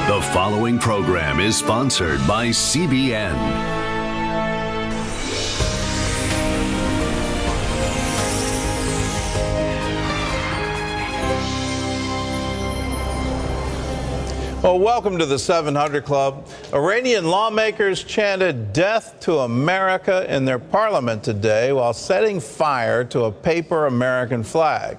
The following program is sponsored by CBN. Well, welcome to the 700 Club. Iranian lawmakers chanted death to America in their parliament today while setting fire to a paper American flag.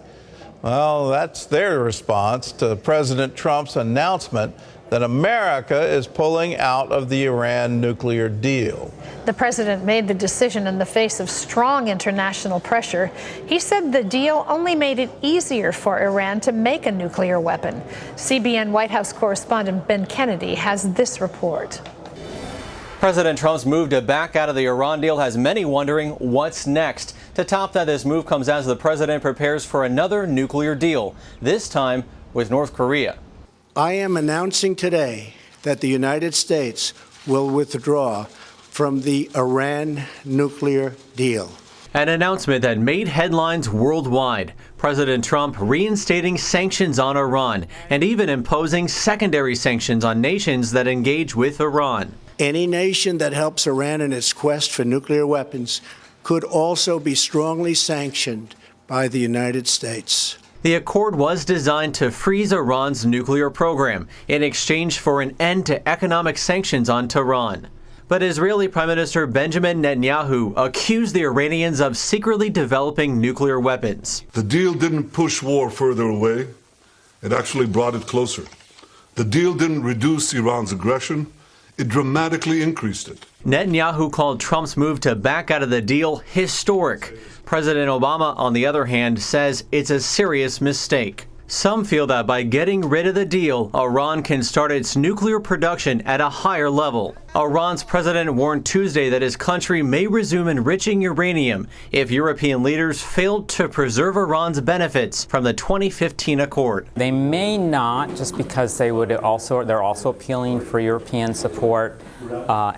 Well, that's their response to President Trump's announcement that America is pulling out of the Iran nuclear deal. The president made the decision in the face of strong international pressure. He said the deal only made it easier for Iran to make a nuclear weapon. CBN White House correspondent Ben Kennedy has this report. President Trump's move to back out of the Iran deal has many wondering what's next. To top that, this move comes as the president prepares for another nuclear deal, this time with North Korea. I am announcing today that the United States will withdraw from the Iran nuclear deal. An announcement that made headlines worldwide. President Trump reinstating sanctions on Iran and even imposing secondary sanctions on nations that engage with Iran. Any nation that helps Iran in its quest for nuclear weapons could also be strongly sanctioned by the United States. The accord was designed to freeze Iran's nuclear program in exchange for an end to economic sanctions on Tehran. But Israeli Prime Minister Benjamin Netanyahu accused the Iranians of secretly developing nuclear weapons. The deal didn't push war further away. It actually brought it closer. The deal didn't reduce Iran's aggression. It dramatically increased it. Netanyahu called Trump's move to back out of the deal historic. President Obama, on the other hand, says it's a serious mistake. Some feel that by getting rid of the deal, Iran can start its nuclear production at a higher level. Iran's president warned Tuesday that his country may resume enriching uranium if European leaders failed to preserve Iran's benefits from the 2015 accord. They may not, just because they're also appealing for European support,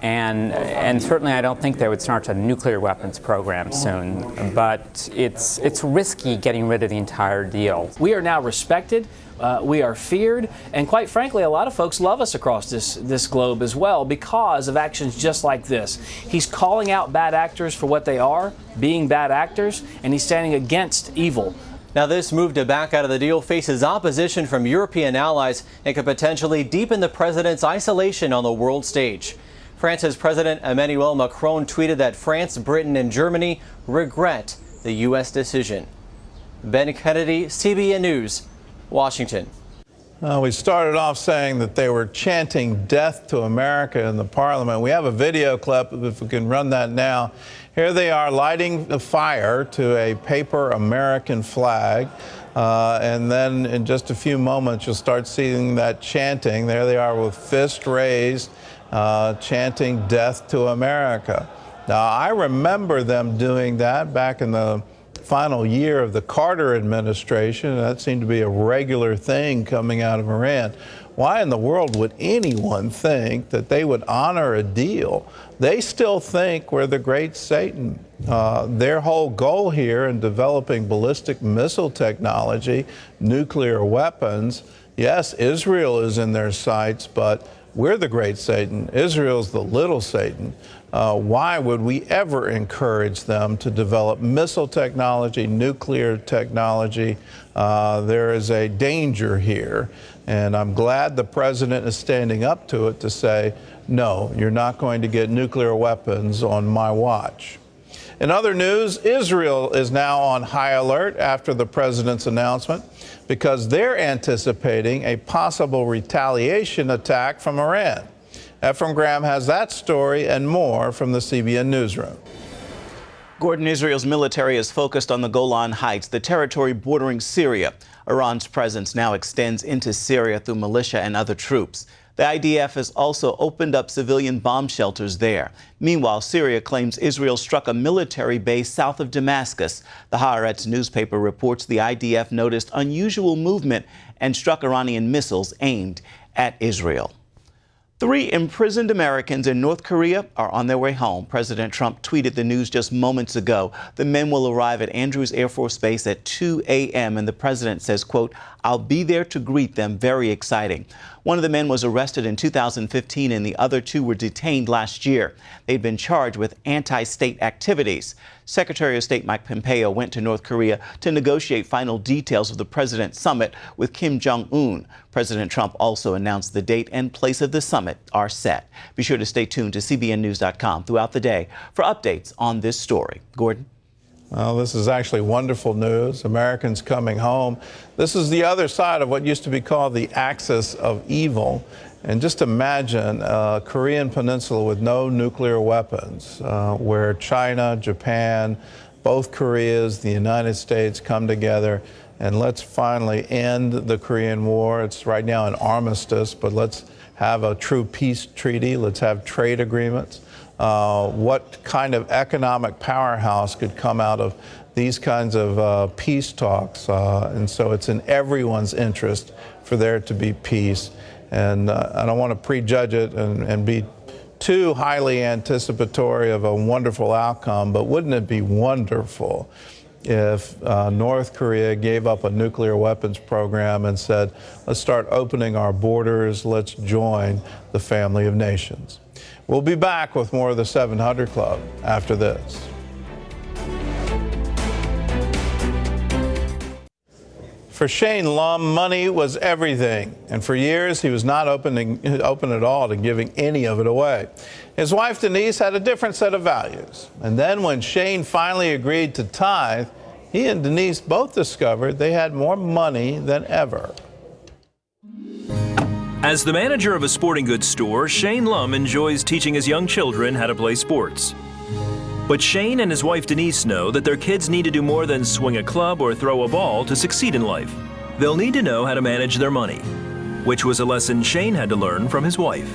and certainly I don't think they would start a nuclear weapons program soon. But it's risky getting rid of the entire deal. We are now respected. We are feared, and quite frankly, a lot of folks love us across this globe as well because of actions just like this. He's calling out bad actors for what they are, being bad actors, and he's standing against evil. Now, this move to back out of the deal faces opposition from European allies and could potentially deepen the president's isolation on the world stage. France's President Emmanuel Macron tweeted that France, Britain, and Germany regret the U.S. decision. Ben Kennedy, CBN News, Washington. We started off saying that they were chanting death to America in the parliament. We have a video clip, if we can run that now. Here they are lighting the fire to a paper American flag. And then in just a few moments, you'll start seeing that chanting. There they are with fists raised, chanting death to America. Now, I remember them doing that back in the final year of the Carter administration. That seemed to be a regular thing coming out of Iran. Why in the world would anyone think that they would honor a deal? They still think we're the great Satan. Their whole goal here in developing ballistic missile technology, nuclear weapons, yes, Israel is in their sights, but we're the great Satan. Israel's the little Satan. Why would we ever encourage them to develop missile technology, nuclear technology? There is a danger here, and I'm glad the president is standing up to it to say, no, you're not going to get nuclear weapons on my watch. In other news, Israel is now on high alert after the president's announcement because they're anticipating a possible retaliation attack from Iran. Ephraim Graham has that story and more from the CBN Newsroom. Gordon, Israel's military is focused on the Golan Heights, the territory bordering Syria. Iran's presence now extends into Syria through militia and other troops. The IDF has also opened up civilian bomb shelters there. Meanwhile, Syria claims Israel struck a military base south of Damascus. The Haaretz newspaper reports the IDF noticed unusual movement and struck Iranian missiles aimed at Israel. 3 imprisoned Americans in North Korea are on their way home. President Trump tweeted the news just moments ago. The men will arrive at Andrews Air Force Base at 2 a.m. and the president says, quote, "I'll be there to greet them. Very exciting." One of the men was arrested in 2015 and the other 2 were detained last year. They'd been charged with anti-state activities. Secretary of State Mike Pompeo went to North Korea to negotiate final details of the president's summit with Kim Jong-un. President Trump also announced the date and place of the summit are set. Be sure to stay tuned to CBNnews.com throughout the day for updates on this story. Gordon? Well, this is actually wonderful news. Americans coming home. This is the other side of what used to be called the axis of evil. And just imagine a Korean peninsula with no nuclear weapons, where China, Japan, both Koreas, the United States come together, and let's finally end the Korean War. It's right now an armistice, but let's have a true peace treaty. Let's have trade agreements. What kind of economic powerhouse could come out of these kinds of peace talks? And so it's in everyone's interest for there to be peace. And I don't want to prejudge it and be too highly anticipatory of a wonderful outcome, but wouldn't it be wonderful if North Korea gave up a nuclear weapons program and said, let's start opening our borders, let's join the family of nations. We'll be back with more of the 700 Club after this. For Shane Lum, money was everything, and for years he was not open at all to giving any of it away. His wife Denise had a different set of values, and then when Shane finally agreed to tithe, he and Denise both discovered they had more money than ever. As the manager of a sporting goods store, Shane Lum enjoys teaching his young children how to play sports. But Shane and his wife Denise know that their kids need to do more than swing a club or throw a ball to succeed in life. They'll need to know how to manage their money, which was a lesson Shane had to learn from his wife.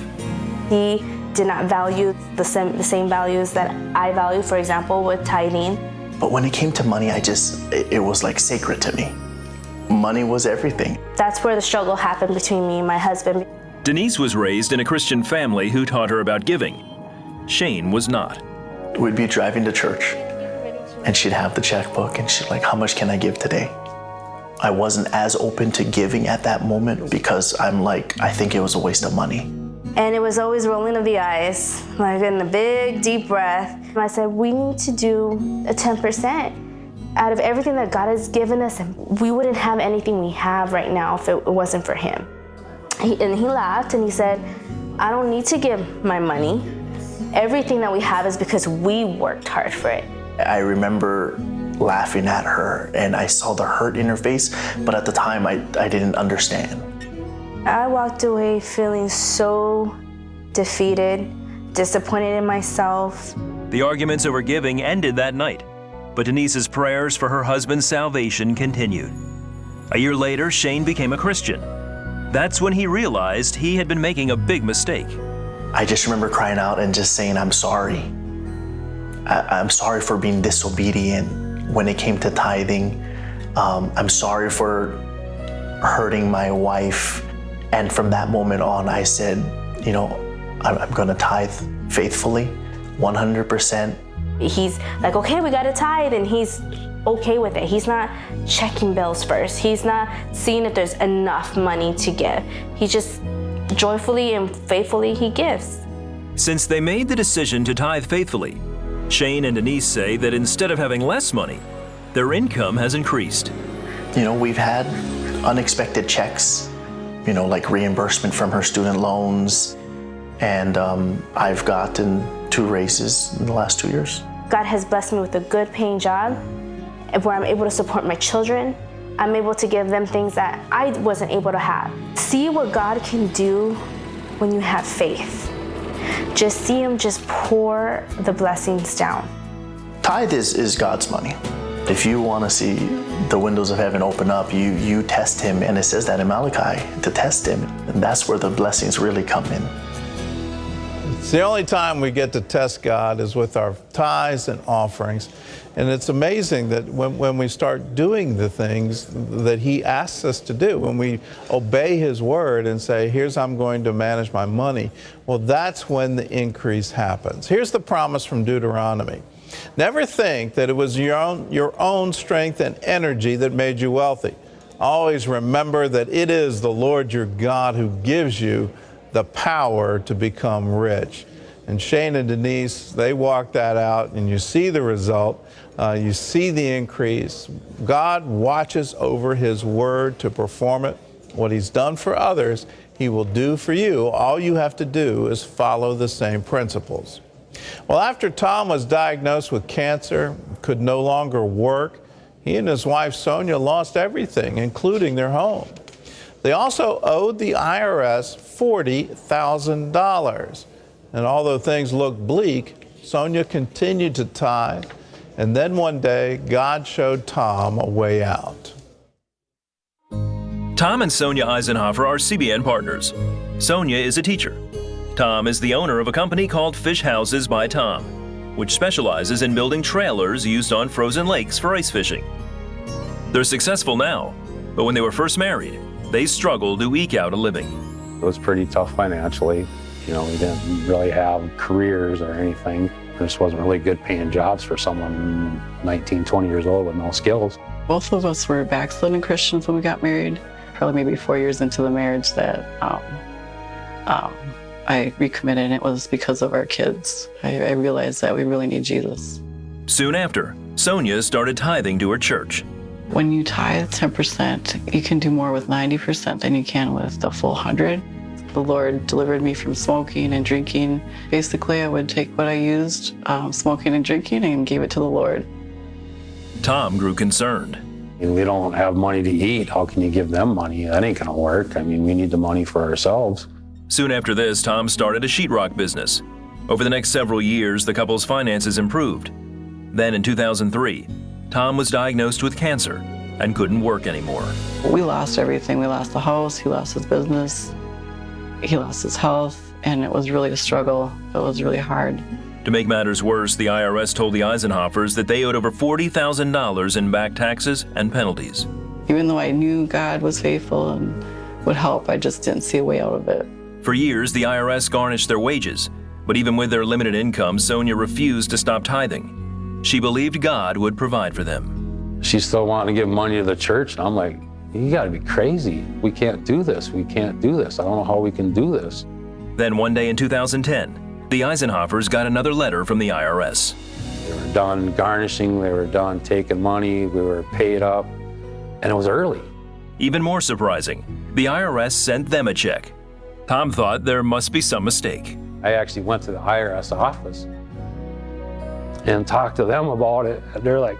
He did not value the same values that I value, for example, with tithing. But when it came to money, it was like sacred to me. Money was everything. That's where the struggle happened between me and my husband. Denise was raised in a Christian family who taught her about giving. Shane was not. We'd be driving to church, and she'd have the checkbook, and she'd like, how much can I give today? I wasn't as open to giving at that moment because I'm like, I think it was a waste of money. And it was always rolling of the eyes, like in a big, deep breath. And I said, we need to do a 10%. Out of everything that God has given us, and we wouldn't have anything we have right now if it wasn't for Him. And he laughed and he said, I don't need to give my money. Everything that we have is because we worked hard for it. I remember laughing at her and I saw the hurt in her face, but at the time I didn't understand. I walked away feeling so defeated, disappointed in myself. The arguments over giving ended that night. But Denise's prayers for her husband's salvation continued. A year later, Shane became a Christian. That's when he realized he had been making a big mistake. I just remember crying out and just saying, I'm sorry. I'm sorry for being disobedient when it came to tithing. I'm sorry for hurting my wife. And from that moment on, I said, I'm going to tithe faithfully, 100%. He's like, okay, we got to tithe, and he's okay with it. He's not checking bills first. He's not seeing if there's enough money to give. He just joyfully and faithfully he gives. Since they made the decision to tithe faithfully, Shane and Denise say that instead of having less money, their income has increased. We've had unexpected checks, like reimbursement from her student loans, and I've gotten 2 raises in the last 2 years. God has blessed me with a good paying job where I'm able to support my children. I'm able to give them things that I wasn't able to have. See what God can do when you have faith. Just see Him just pour the blessings down. Tithe is God's money. If you want to see the windows of heaven open up, you test Him, and it says that in Malachi, to test Him, and that's where the blessings really come in. It's the only time we get to test God is with our tithes and offerings. And it's amazing that when we start doing the things that He asks us to do, when we obey His word and say, here's how I'm going to manage my money, well, that's when the increase happens. Here's the promise from Deuteronomy. Never think that it was your own strength and energy that made you wealthy. Always remember that it is the Lord your God who gives you the power to become rich. And Shane and Denise, they walked that out, and you see the result. You see the increase. God watches over His word to perform it. What He's done for others, He will do for you. All you have to do is follow the same principles. Well, after Tom was diagnosed with cancer, could no longer work, he and his wife Sonia lost everything, including their home. They also owed the IRS $40,000. And although things looked bleak, Sonia continued to tithe. And then one day, God showed Tom a way out. Tom and Sonia Eisenhower are CBN partners. Sonia is a teacher. Tom is the owner of a company called Fish Houses by Tom, which specializes in building trailers used on frozen lakes for ice fishing. They're successful now, but when they were first married, they struggled to eke out a living. It was pretty tough financially. You know, we didn't really have careers or anything. There just wasn't really good paying jobs for someone 19, 20 years old with no skills. Both of us were backslidden Christians when we got married. Probably maybe 4 years into the marriage that I recommitted, and it was because of our kids. I realized that we really need Jesus. Soon after, Sonia started tithing to her church. When you tithe 10%, you can do more with 90% than you can with the full 100. The Lord delivered me from smoking and drinking. Basically, I would take what I used, smoking and drinking, and gave it to the Lord. Tom grew concerned. We don't have money to eat. How can you give them money? That ain't gonna work. I mean, we need the money for ourselves. Soon after this, Tom started a sheetrock business. Over the next several years, the couple's finances improved. Then in 2003, Tom was diagnosed with cancer and couldn't work anymore. We lost everything. We lost the house, he lost his business, he lost his health, and it was really a struggle. It was really hard. To make matters worse, the IRS told the Eisenhowers that they owed over $40,000 in back taxes and penalties. Even though I knew God was faithful and would help, I just didn't see a way out of it. For years, the IRS garnished their wages, but even with their limited income, Sonia refused to stop tithing. She believed God would provide for them. She still wanted to give money to the church, and I'm like, you gotta be crazy. We can't do this. We can't do this. I don't know how we can do this. Then one day in 2010, the Eisenhowers got another letter from the IRS. They were done garnishing, they were done taking money, we were paid up, and it was early. Even more surprising, the IRS sent them a check. Tom thought there must be some mistake. I actually went to the IRS office and talked to them about it. They're like,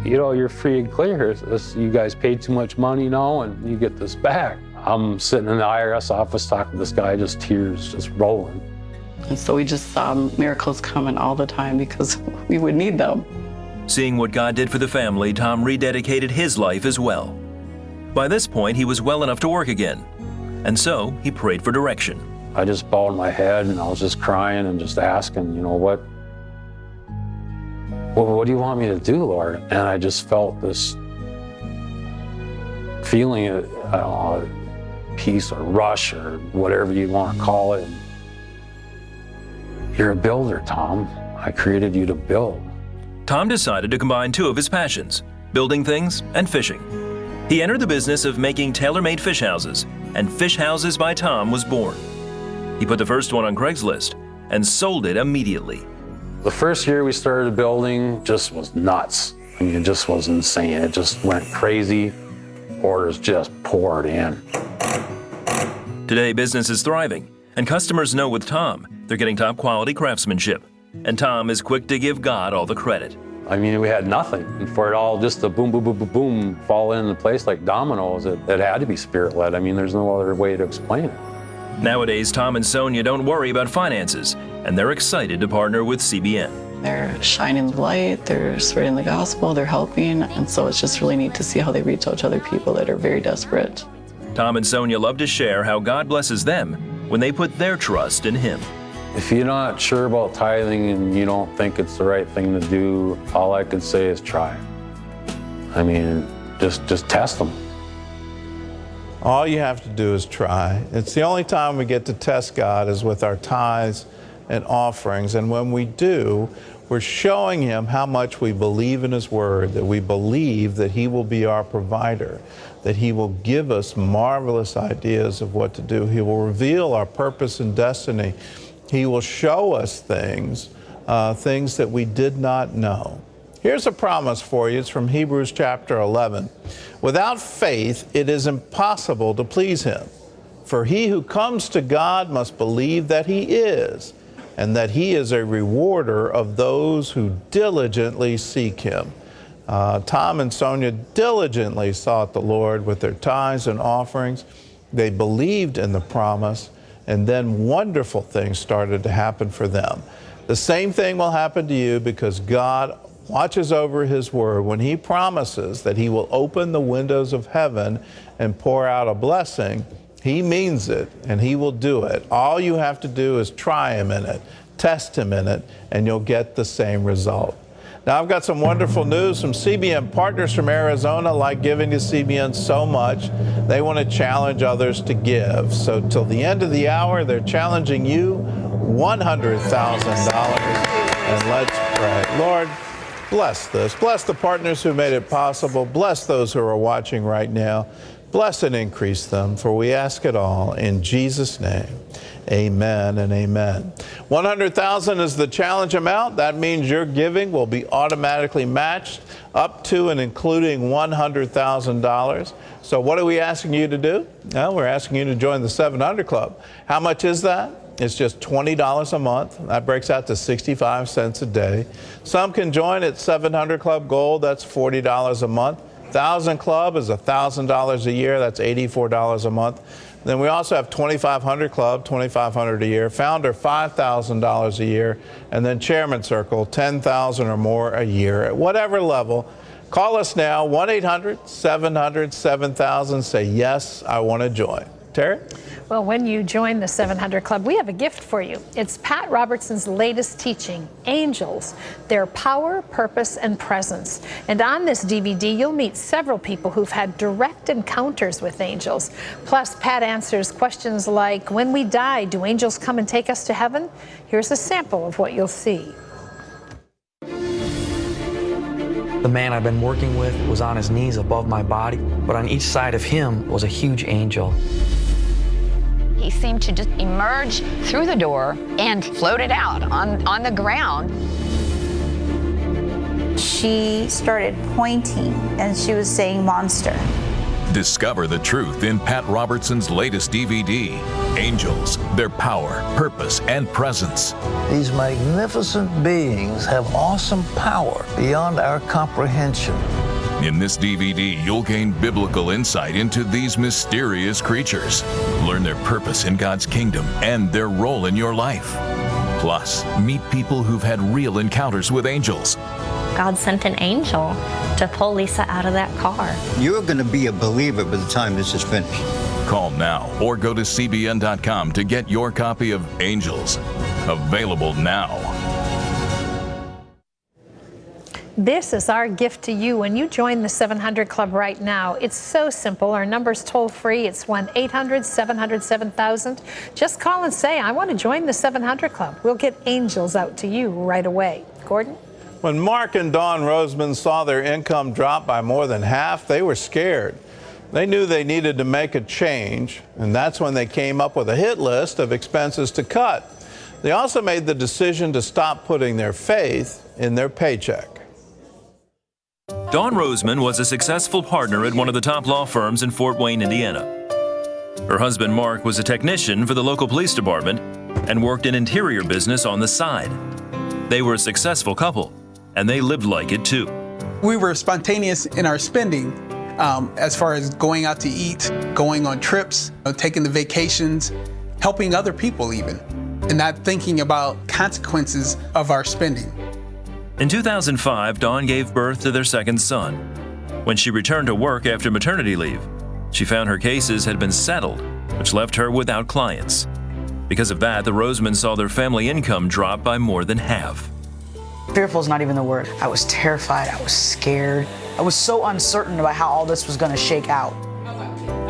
you know, you're free and clear. You guys paid too much money now and you get this back. I'm sitting in the IRS office talking to this guy, just tears just rolling. And so we just saw miracles coming all the time because we would need them. Seeing what God did for the family, Tom rededicated his life as well. By this point, he was well enough to work again. And so he prayed for direction. I just bowed my head and I was just crying and just asking, you know, what do you want me to do, Lord? And I just felt this feeling of, I don't know, peace or rush or whatever you want to call it. You're a builder, Tom. I created you to build. Tom decided to combine two of his passions, building things and fishing. He entered the business of making tailor-made fish houses, and Fish Houses by Tom was born. He put the first one on Craigslist and sold it immediately. The first year we started building just was nuts. I mean, it just was insane. It just went crazy. Orders just poured in. Today, business is thriving, and customers know with Tom, they're getting top quality craftsmanship. And Tom is quick to give God all the credit. I mean, we had nothing. And for it all just to boom, boom, boom, boom, boom, fall into place like dominoes, it had to be spirit-led. I mean, there's no other way to explain it. Nowadays, Tom and Sonia don't worry about finances, and they're excited to partner with CBN. They're shining the light, they're spreading the gospel, they're helping, and so it's just really neat to see how they reach out to other people that are very desperate. Tom and Sonia love to share how God blesses them when they put their trust in Him. If you're not sure about tithing and you don't think it's the right thing to do, all I could say is try. I mean, just test them. All you have to do is try. It's the only time we get to test God is with our tithes and offerings. And when we do, we're showing him how much we believe in his word, that we believe that he will be our provider, that he will give us marvelous ideas of what to do. He will reveal our purpose and destiny. He will show us things that we did not know. Here's a promise for you. It's from Hebrews chapter 11. Without faith, it is impossible to please him. For he who comes to God must believe that he is, and that he is a rewarder of those who diligently seek him. Tom and Sonia diligently sought the Lord with their tithes and offerings. They believed in the promise, and then wonderful things started to happen for them. The same thing will happen to you because God watches over his word. When he promises that he will open the windows of heaven and pour out a blessing, he means it, and he will do it. All you have to do is try him in it, test him in it, and you'll get the same result. Now, I've got some wonderful news from CBN. Partners from Arizona like giving to CBN so much, they want to challenge others to give. So till the end of the hour, they're challenging you $100,000. And let's pray. Lord, bless this. Bless the partners who made it possible. Bless those who are watching right now. Bless and increase them, for we ask it all in Jesus' name. Amen and amen. $100,000 is the challenge amount. That means your giving will be automatically matched up to and including $100,000. So what are we asking you to do? Well, we're asking you to join the 700 Club. How much is that? It's just $20 a month. That breaks out to 65 cents a day. Some can join at 700 Club Gold. That's $40 a month. 1,000 Club is $1,000 a year. That's $84 a month. Then we also have 2,500 Club, $2,500 a year. Founder, $5,000 a year. And then Chairman Circle, $10,000 or more a year. At whatever level, call us now, 1-800-700-7000. Say, yes, I want to join. Terry? Well, when you join the 700 Club, we have a gift for you. It's Pat Robertson's latest teaching, Angels, Their Power, Purpose, and Presence. And on this DVD, you'll meet several people who've had direct encounters with angels. Plus, Pat answers questions like, when we die, do angels come and take us to heaven? Here's a sample of what you'll see. The man I've been working with was on his knees above my body, but on each side of him was a huge angel. He seemed to just emerge through the door and floated out on the ground. She started pointing and she was saying monster. Discover the truth in Pat Robertson's latest DVD, Angels, Their Power, Purpose, and Presence. These magnificent beings have awesome power beyond our comprehension. In this DVD, you'll gain biblical insight into these mysterious creatures. Learn their purpose in God's kingdom and their role in your life. Plus, meet people who've had real encounters with angels. God sent an angel to pull Lisa out of that car. You're going to be a believer by the time this is finished. Call now or go to cbn.com to get your copy of Angels. Available now. This is our gift to you when you join the 700 Club right now. It's so simple. Our number's toll free. It's 1-800-700-7000. Just call and say, I want to join the 700 Club. We'll get angels out to you right away. Gordon? When Mark and Dawn Roseman saw their income drop by more than half, they were scared. They knew they needed to make a change, and that's when they came up with a hit list of expenses to cut. They also made the decision to stop putting their faith in their paycheck. Dawn Roseman was a successful partner at one of the top law firms in Fort Wayne, Indiana. Her husband, Mark, was a technician for the local police department and worked an interior business on the side. They were a successful couple, and they lived like it too. We were spontaneous in our spending as far as going out to eat, going on trips, taking the vacations, helping other people even, and not thinking about consequences of our spending. In 2005, Dawn gave birth to their second son. When she returned to work after maternity leave, she found her cases had been settled, which left her without clients. Because of that, the Rosemans saw their family income drop by more than half. Fearful is not even the word. I was terrified. I was scared. I was so uncertain about how all this was going to shake out.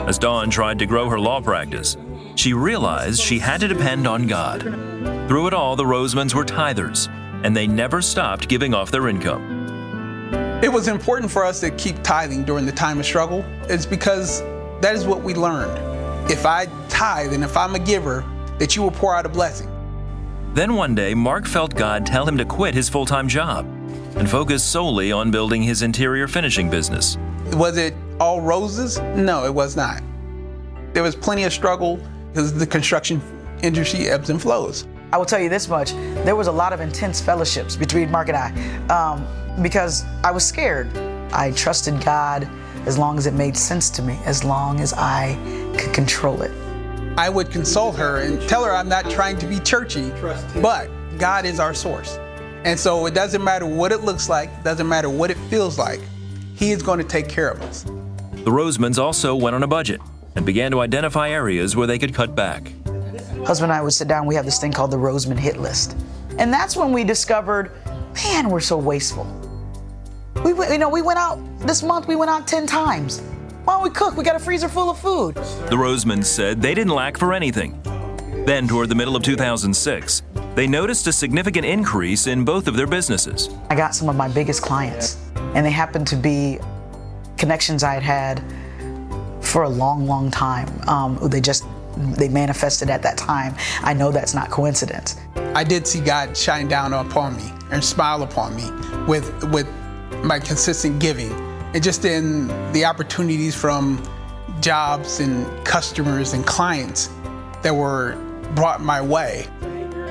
As Dawn tried to grow her law practice, she realized she had to depend on God. Through it all, the Rosemans were tithers, and they never stopped giving off their income. It was important for us to keep tithing during the time of struggle. It's because that is what we learned. If I tithe and if I'm a giver, that you will pour out a blessing. Then one day, Mark felt God tell him to quit his full-time job and focus solely on building his interior finishing business. Was it all roses? No, it was not. There was plenty of struggle because the construction industry ebbs and flows. I will tell you this much, there was a lot of intense fellowships between Mark and I because I was scared. I trusted God as long as it made sense to me, as long as I could control it. I would consult her and tell her I'm not trying to be churchy, but God is our source. And so it doesn't matter what it looks like, doesn't matter what it feels like, He is going to take care of us. The Rosemans also went on a budget and began to identify areas where they could cut back. Husband and I would sit down, we have this thing called the Roseman hit list. And that's when we discovered, man, we're so wasteful. We went out, this month we went out 10 times. Why don't we cook? We got a freezer full of food. The Rosemans said they didn't lack for anything. Then, toward the middle of 2006, they noticed a significant increase in both of their businesses. I got some of my biggest clients, and they happened to be connections I had had for a long, long time. They manifested at that time. I know that's not coincidence. I did see God shine down upon me and smile upon me with my consistent giving, and just in the opportunities from jobs and customers and clients that were brought my way.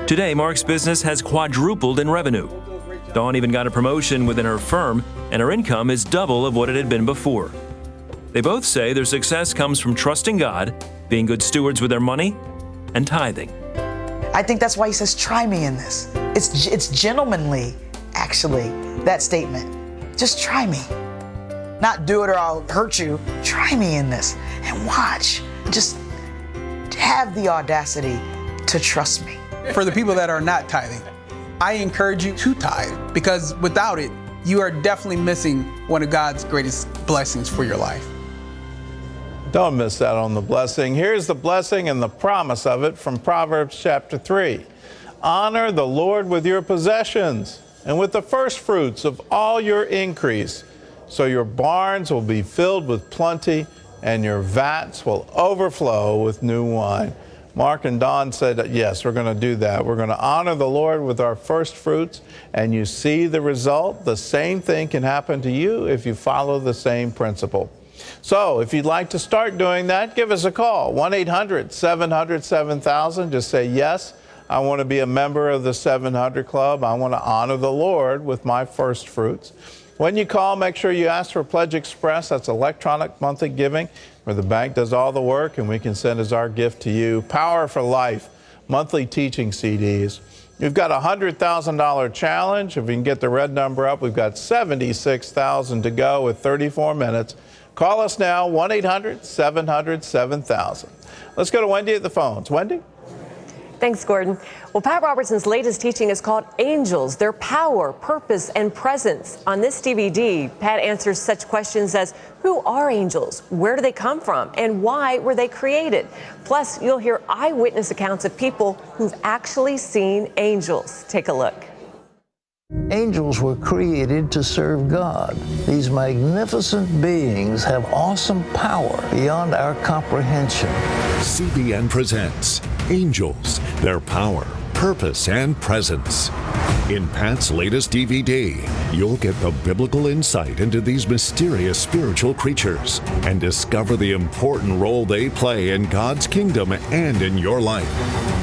Today, Mark's business has quadrupled in revenue. Dawn even got a promotion within her firm, and her income is double of what it had been before. They both say their success comes from trusting God, being good stewards with their money, and tithing. I think that's why He says, try me in this. It's gentlemanly, actually, that statement. Just try me. Not do it or I'll hurt you. Try me in this and watch. Just have the audacity to trust me. For the people that are not tithing, I encourage you to tithe, because without it, you are definitely missing one of God's greatest blessings for your life. Don't miss out on the blessing. Here's the blessing and the promise of it from Proverbs chapter 3. Honor the Lord with your possessions and with the first fruits of all your increase. So your barns will be filled with plenty and your vats will overflow with new wine. Mark and Dawn said, yes, we're going to do that. We're going to honor the Lord with our first fruits, and you see the result. The same thing can happen to you if you follow the same principle. So if you'd like to start doing that, give us a call, 1-800-700-7000. Just say, yes, I want to be a member of the 700 Club. I want to honor the Lord with my first fruits. When you call, make sure you ask for Pledge Express. That's electronic monthly giving, where the bank does all the work and we can send as our gift to you. Power for Life, monthly teaching CDs. We've got a $100,000 challenge. If we can get the red number up, we've got $76,000 to go with 34 minutes. Call us now, 1-800-700-7000. Let's go to Wendy at the phones. Wendy? Thanks, Gordon. Well, Pat Robertson's latest teaching is called Angels, Their Power, Purpose, and Presence. On this DVD, Pat answers such questions as, who are angels? Where do they come from? And why were they created? Plus, you'll hear eyewitness accounts of people who've actually seen angels. Take a look. Angels were created to serve God. These magnificent beings have awesome power beyond our comprehension. CBN presents Angels, Their Power, Purpose, and Presence. In Pat's latest DVD, you'll get the biblical insight into these mysterious spiritual creatures and discover the important role they play in God's kingdom and in your life.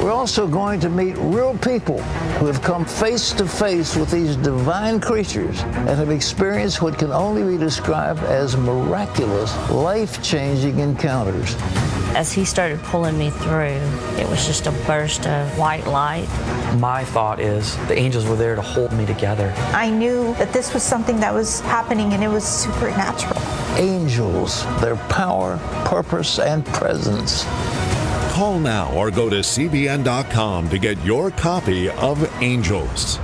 We're also going to meet real people who have come face to face with these divine creatures and have experienced what can only be described as miraculous, life-changing encounters. As he started pulling me through, it was just a burst of white light. My thought is the angels were there to hold me together. I knew that this was something that was happening and it was supernatural. Angels, their power, purpose, and presence. Call now or go to cbn.com to get your copy of Angels.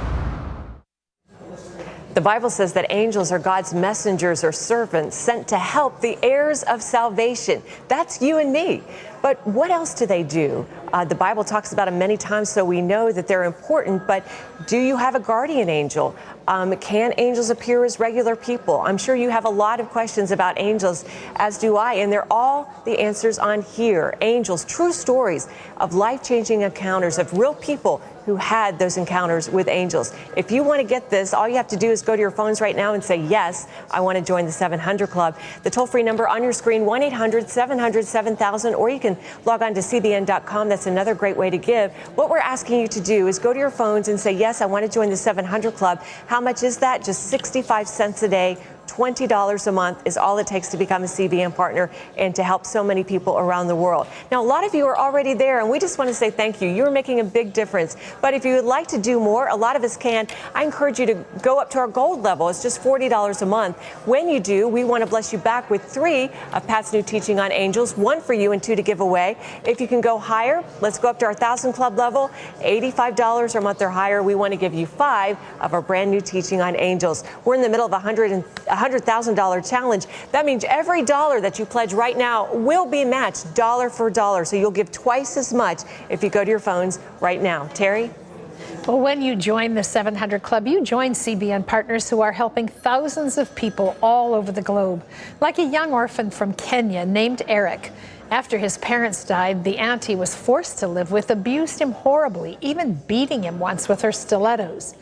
The Bible says that angels are God's messengers or servants sent to help the heirs of salvation. That's you and me. But what else do they do? The Bible talks about them many times, so we know that they're important. But do you have a guardian angel? Can angels appear as regular people? I'm sure you have a lot of questions about angels, as do I, and they're all the answers on here. Angels, true stories of life-changing encounters of real people who had those encounters with angels. If you want to get this, all you have to do is go to your phones right now and say, yes, I want to join the 700 Club. The toll-free number on your screen, 1-800-700-7000, or you can log on to cbn.com. That's another great way to give. What we're asking you to do is go to your phones and say, yes, I want to join the 700 Club. How much is that? Just 65 cents a day. $20 a month is all it takes to become a CBN partner and to help so many people around the world. Now, a lot of you are already there, and we just want to say thank you. You're making a big difference. But if you would like to do more, a lot of us can. I encourage you to go up to our gold level. It's just $40 a month. When you do, we want to bless you back with 3 of Pat's new teaching on angels, 1 for you and 2 to give away. If you can go higher, let's go up to our 1,000 Club level, $85 a month or higher. We want to give you 5 of our brand new teaching on angels. We're in the middle of $100,000 challenge. That means every dollar that you pledge right now will be matched dollar for dollar. So you'll give twice as much if you go to your phones right now. Terry? Well, when you join the 700 Club, you join CBN partners who are helping thousands of people all over the globe. Like a young orphan from Kenya named Eric. After his parents died, the aunt he was forced to live with abused him horribly, even beating him once with her stilettos.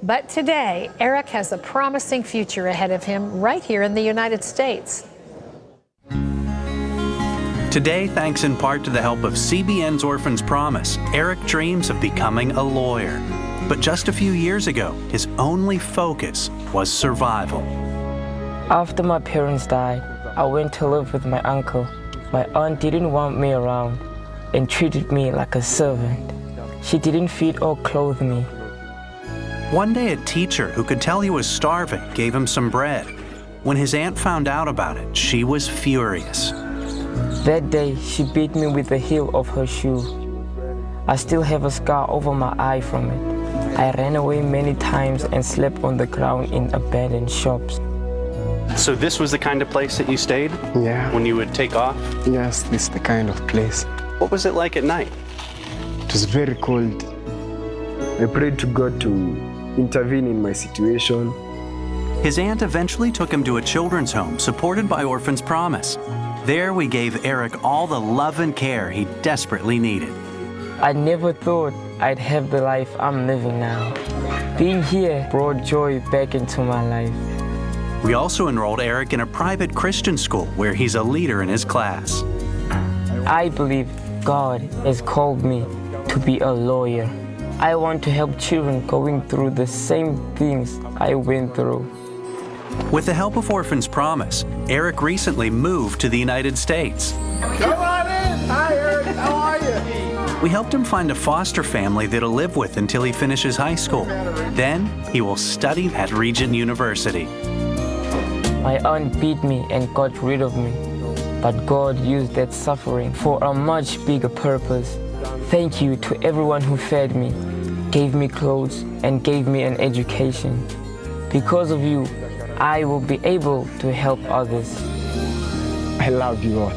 But today, Eric has a promising future ahead of him right here in the United States. Today, thanks in part to the help of CBN's Orphan's Promise, Eric dreams of becoming a lawyer. But just a few years ago, his only focus was survival. After my parents died, I went to live with my uncle. My aunt didn't want me around and treated me like a servant. She didn't feed or clothe me. One day, a teacher who could tell he was starving gave him some bread. When his aunt found out about it, she was furious. That day, she beat me with the heel of her shoe. I still have a scar over my eye from it. I ran away many times and slept on the ground in abandoned shops. So this was the kind of place that you stayed? Yeah. When you would take off? Yes, this is the kind of place. What was it like at night? It was very cold. I prayed to God to intervene in my situation. His aunt eventually took him to a children's home supported by Orphan's Promise. There we gave Eric all the love and care he desperately needed. I never thought I'd have the life I'm living now. Being here brought joy back into my life. We also enrolled Eric in a private Christian school where he's a leader in his class. I believe God has called me to be a lawyer. I want to help children going through the same things I went through. With the help of Orphan's Promise, Eric recently moved to the United States. Come on in. Hi, Eric. How are you? We helped him find a foster family that'll live with until he finishes high school. Then he will study at Regent University. My aunt beat me and got rid of me, but God used that suffering for a much bigger purpose. Thank you to everyone who fed me, gave me clothes, and gave me an education. Because of you, I will be able to help others. I love you all.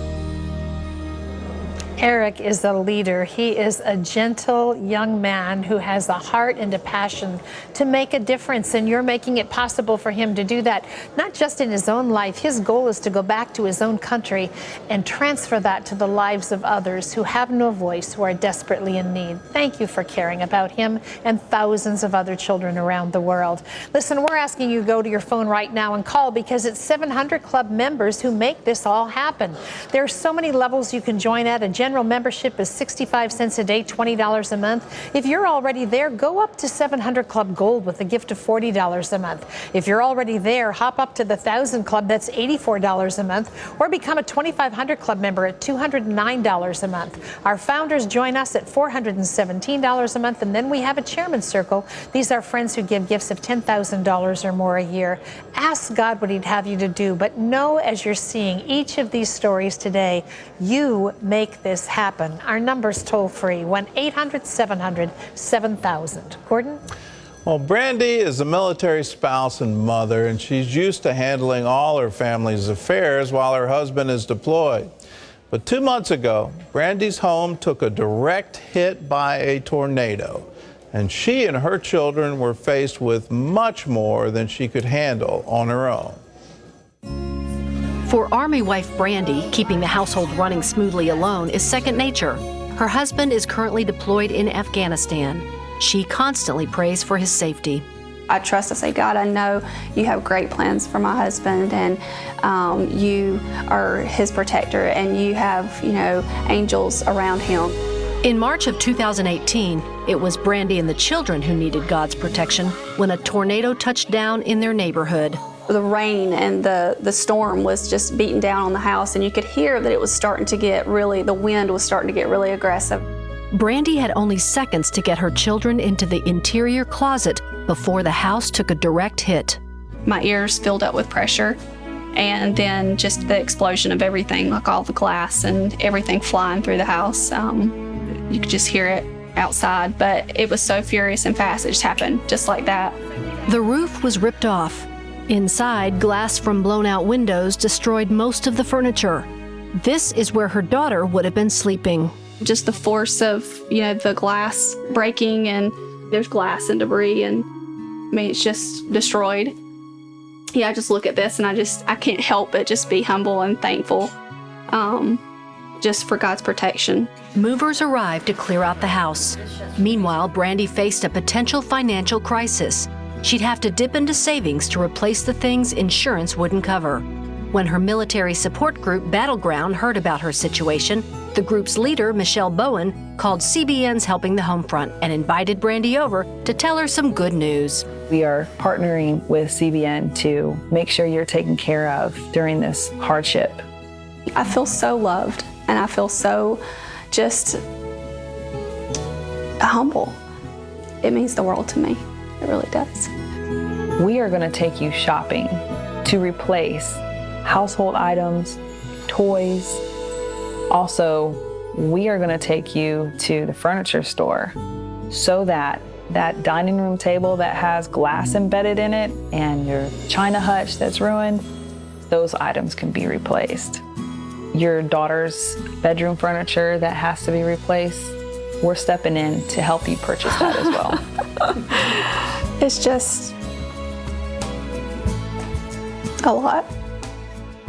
Eric is a leader. He is a gentle young man who has a heart and a passion to make a difference, and you're making it possible for him to do that, not just in his own life. His goal is to go back to his own country and transfer that to the lives of others who have no voice, who are desperately in need. Thank you for caring about him and thousands of other children around the world. Listen, we're asking you to go to your phone right now and call, because it's 700 Club members who make this all happen. There are so many levels you can join at. A general membership is 65 cents a day, $20 a month. If you're already there, go up to 700 Club Gold with a gift of $40 a month. If you're already there, hop up to the 1,000 Club, that's $84 a month, or become a 2,500 Club member at $209 a month. Our founders join us at $417 a month, and then we have a chairman's circle. These are friends who give gifts of $10,000 or more a year. Ask God what he'd have you to do, but know, as you're seeing each of these stories today, you make this this happen. Our number's toll-free, 1-800-700-7000. Gordon? Well, Brandy is a military spouse and mother, and she's used to handling all her family's affairs while her husband is deployed. But 2 months ago, Brandy's home took a direct hit by a tornado, and she and her children were faced with much more than she could handle on her own. For Army wife Brandy, keeping the household running smoothly alone is second nature. Her husband is currently deployed in Afghanistan. She constantly prays for his safety. I trust to say, God, I know you have great plans for my husband, and you are his protector, and you have, angels around him. In March of 2018, it was Brandy and the children who needed God's protection when a tornado touched down in their neighborhood. The rain and the storm was just beating down on the house, and you could hear that it was starting to get the wind was starting to get really aggressive. Brandy had only seconds to get her children into the interior closet before the house took a direct hit. My ears filled up with pressure, and then just the explosion of everything, like all the glass and everything flying through the house. You could just hear it outside, but it was so furious and fast, it just happened just like that. The roof was ripped off. Inside, glass from blown-out windows destroyed most of the furniture. This is where her daughter would have been sleeping. Just the force of, the glass breaking, and there's glass and debris, and it's just destroyed. I just look at this and I can't help but just be humble and thankful just for God's protection. Movers arrived to clear out the house. Meanwhile, Brandy faced a potential financial crisis. She'd have to dip into savings to replace the things insurance wouldn't cover. When her military support group, Battleground, heard about her situation, the group's leader, Michelle Bowen, called CBN's Helping the Homefront and invited Brandy over to tell her some good news. We are partnering with CBN to make sure you're taken care of during this hardship. I feel so loved, and I feel so just humble. It means the world to me. It really does. We are going to take you shopping to replace household items, toys. Also, we are going to take you to the furniture store so that dining room table that has glass embedded in it and your china hutch that's ruined, those items can be replaced. Your daughter's bedroom furniture that has to be replaced, we're stepping in to help you purchase that as well. It's just a lot.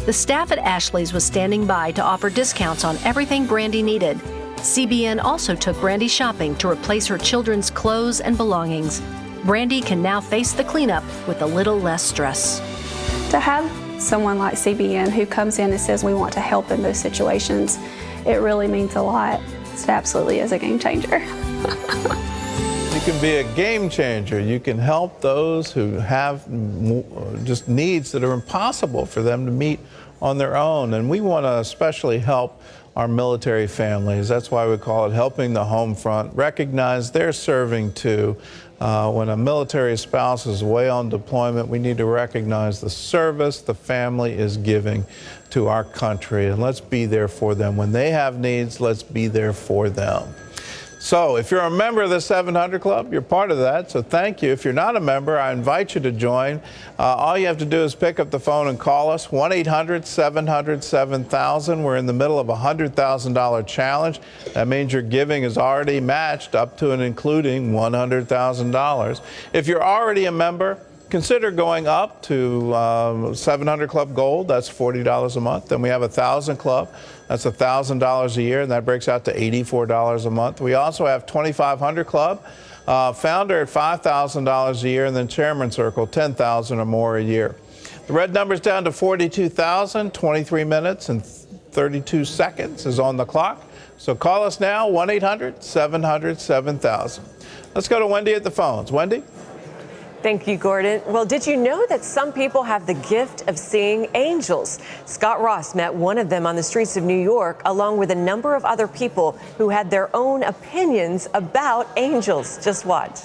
The staff at Ashley's was standing by to offer discounts on everything Brandy needed. CBN also took Brandy shopping to replace her children's clothes and belongings. Brandy can now face the cleanup with a little less stress. To have someone like CBN who comes in and says we want to help in those situations, it really means a lot. It absolutely is a game changer. You can be a game changer. You can help those who have just needs that are impossible for them to meet on their own. And we want to especially help our military families. That's why we call it Helping the Home Front. Recognize they're serving too. When a military spouse is away on deployment, we need to recognize the service the family is giving to our country. And let's be there for them. When they have needs, let's be there for them. So if you're a member of the 700 Club, you're part of that, so thank you. If you're not a member, I invite you to join. All you have to do is pick up the phone and call us, 1-800-700-7000. We're in the middle of a $100,000 challenge. That means your giving is already matched up to and including $100,000. If you're already a member, consider going up to 700 Club Gold. That's $40 a month. Then we have 1,000 Club. That's $1,000 a year, and that breaks out to $84 a month. We also have 2,500 Club, founder at $5,000 a year, and then Chairman Circle, $10,000 or more a year. The red number's down to 42,000, 23 minutes and 32 seconds is on the clock. So call us now, 1-800-700-7000. Let's go to Wendy at the phones. Wendy? Thank you, Gordon. Well, did you know that some people have the gift of seeing angels? Scott Ross met one of them on the streets of New York, along with a number of other people who had their own opinions about angels. Just watch.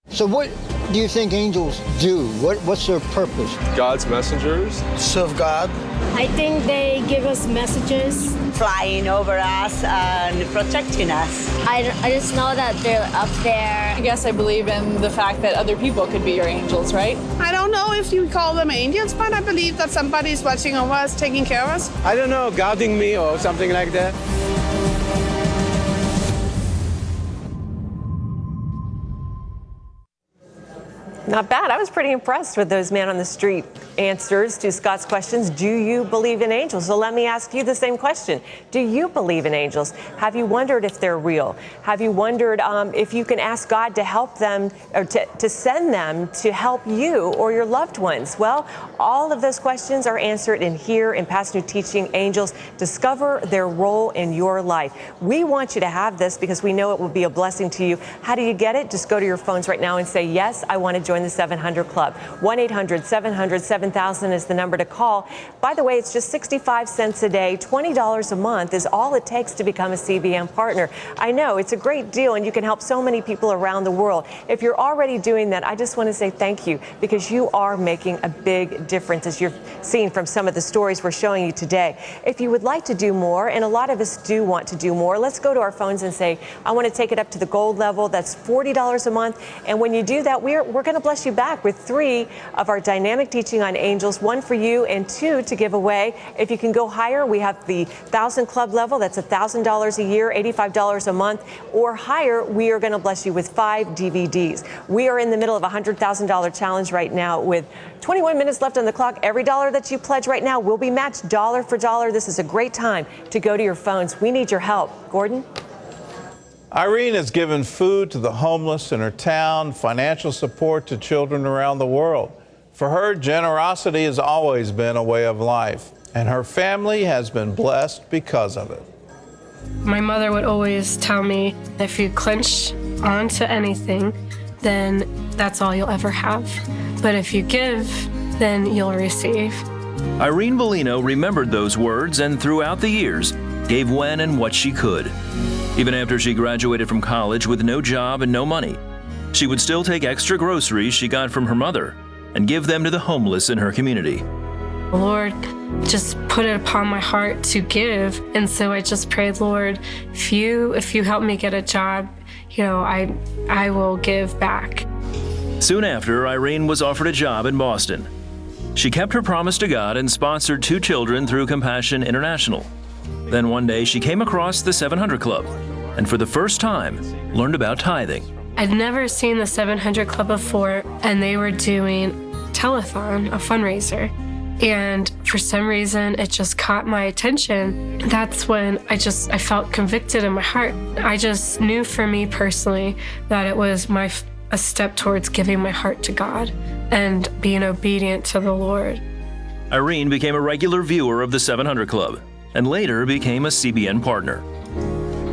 So what do you think angels do? What's their purpose? God's messengers. Serve God. I think they give us messages. Flying over us and protecting us. I just know that they're up there. I guess I believe in the fact that other people could be your angels, right? I don't know if you call them angels, but I believe that somebody's watching over us, taking care of us. I don't know, guarding me or something like that. Not bad. I was pretty impressed with those man on the street answers to Scott's questions. Do you believe in angels? So let me ask you the same question. Do you believe in angels? Have you wondered if they're real? Have you wondered if you can ask God to help them or to send them to help you or your loved ones? Well, all of those questions are answered in here in Past New Teaching Angels. Discover their role in your life. We want you to have this because we know it will be a blessing to you. How do you get it? Just go to your phones right now and say, yes, I want to join the 700 Club. 1-800-700-7000 is the number to call. By the way, it's just 65 cents a day. $20 a month is all it takes to become a CBN partner. I know it's a great deal and you can help so many people around the world. If you're already doing that, I just want to say thank you because you are making a big difference as you're seeing from some of the stories we're showing you today. If you would like to do more, and a lot of us do want to do more, let's go to our phones and say, I want to take it up to the gold level. That's $40 a month. And when you do that, we're going to bless you back with 3 of our dynamic teaching on angels, 1 for you and 2 to give away. If you can go higher, we have the 1,000 Club level. That's $1,000 a year, $85 a month, or higher. We are going to bless you with 5 DVDs. We are in the middle of a $100,000 challenge right now with 21 minutes left on the clock. Every dollar that you pledge right now will be matched dollar for dollar. This is a great time to go to your phones. We need your help. Gordon? Irene has given food to the homeless in her town, financial support to children around the world. For her, generosity has always been a way of life, and her family has been blessed because of it. My mother would always tell me, if you clench onto anything, then that's all you'll ever have. But if you give, then you'll receive. Irene Bellino remembered those words and throughout the years gave when and what she could. Even after she graduated from college with no job and no money, she would still take extra groceries she got from her mother and give them to the homeless in her community. The Lord just put it upon my heart to give, and so I just prayed, Lord, if you help me get a job, I will give back. Soon after, Irene was offered a job in Boston. She kept her promise to God and sponsored 2 children through Compassion International. Then one day she came across the 700 Club and for the first time learned about tithing. I'd never seen the 700 Club before, and they were doing telethon, a fundraiser. And for some reason, it just caught my attention. That's when I felt convicted in my heart. I just knew for me personally that it was a step towards giving my heart to God and being obedient to the Lord. Irene became a regular viewer of the 700 Club and later became a CBN partner.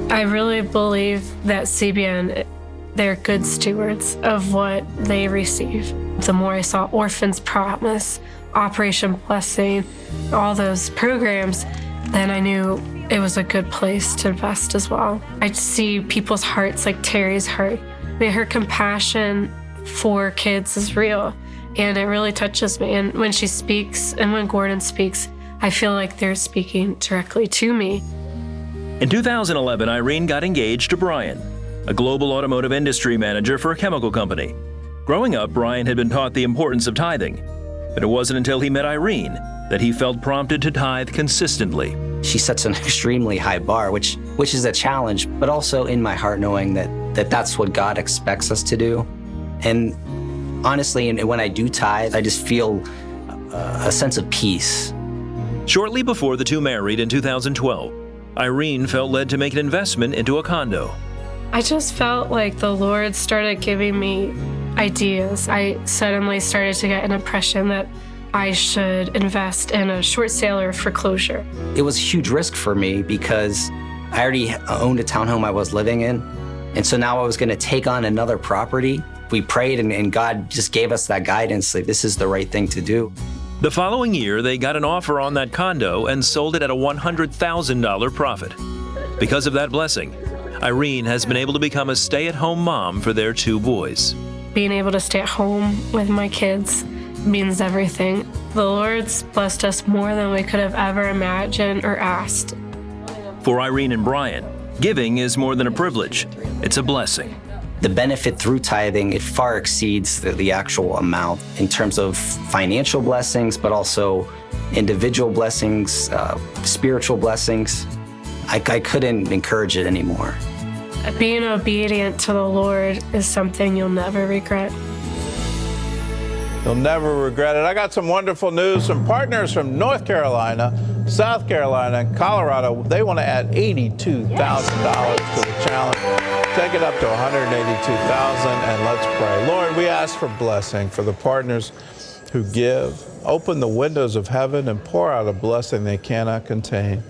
I really believe that CBN, they're good stewards of what they receive. The more I saw Orphans Promise, Operation Blessing, all those programs, then I knew it was a good place to invest as well. I see people's hearts like Terry's heart. Her compassion for kids is real, and it really touches me. And when she speaks and when Gordon speaks, I feel like they're speaking directly to me. In 2011, Irene got engaged to Brian, a global automotive industry manager for a chemical company. Growing up, Brian had been taught the importance of tithing, but it wasn't until he met Irene that he felt prompted to tithe consistently. She sets an extremely high bar, which is a challenge, but also in my heart knowing that that's what God expects us to do. And honestly, when I do tithe, I just feel a sense of peace. Shortly before the two married in 2012, Irene felt led to make an investment into a condo. I just felt like the Lord started giving me ideas. I suddenly started to get an impression that I should invest in a short sale or foreclosure. It was a huge risk for me because I already owned a townhome I was living in. And so now I was going to take on another property. We prayed and God just gave us that guidance, like this is the right thing to do. The following year, they got an offer on that condo and sold it at a $100,000 profit. Because of that blessing, Irene has been able to become a stay-at-home mom for their 2 boys. Being able to stay at home with my kids means everything. The Lord's blessed us more than we could have ever imagined or asked. For Irene and Brian, giving is more than a privilege. It's a blessing. The benefit through tithing, it far exceeds the actual amount in terms of financial blessings, but also individual blessings, spiritual blessings. I couldn't encourage it anymore. Being obedient to the Lord is something you'll never regret. You'll never regret it. I got some wonderful news from partners from North Carolina, South Carolina, and Colorado. They want to add $82,000 to the challenge. Take it up to $182,000, and let's pray. Lord, we ask for blessing for the partners who give. Open the windows of heaven and pour out a blessing they cannot contain.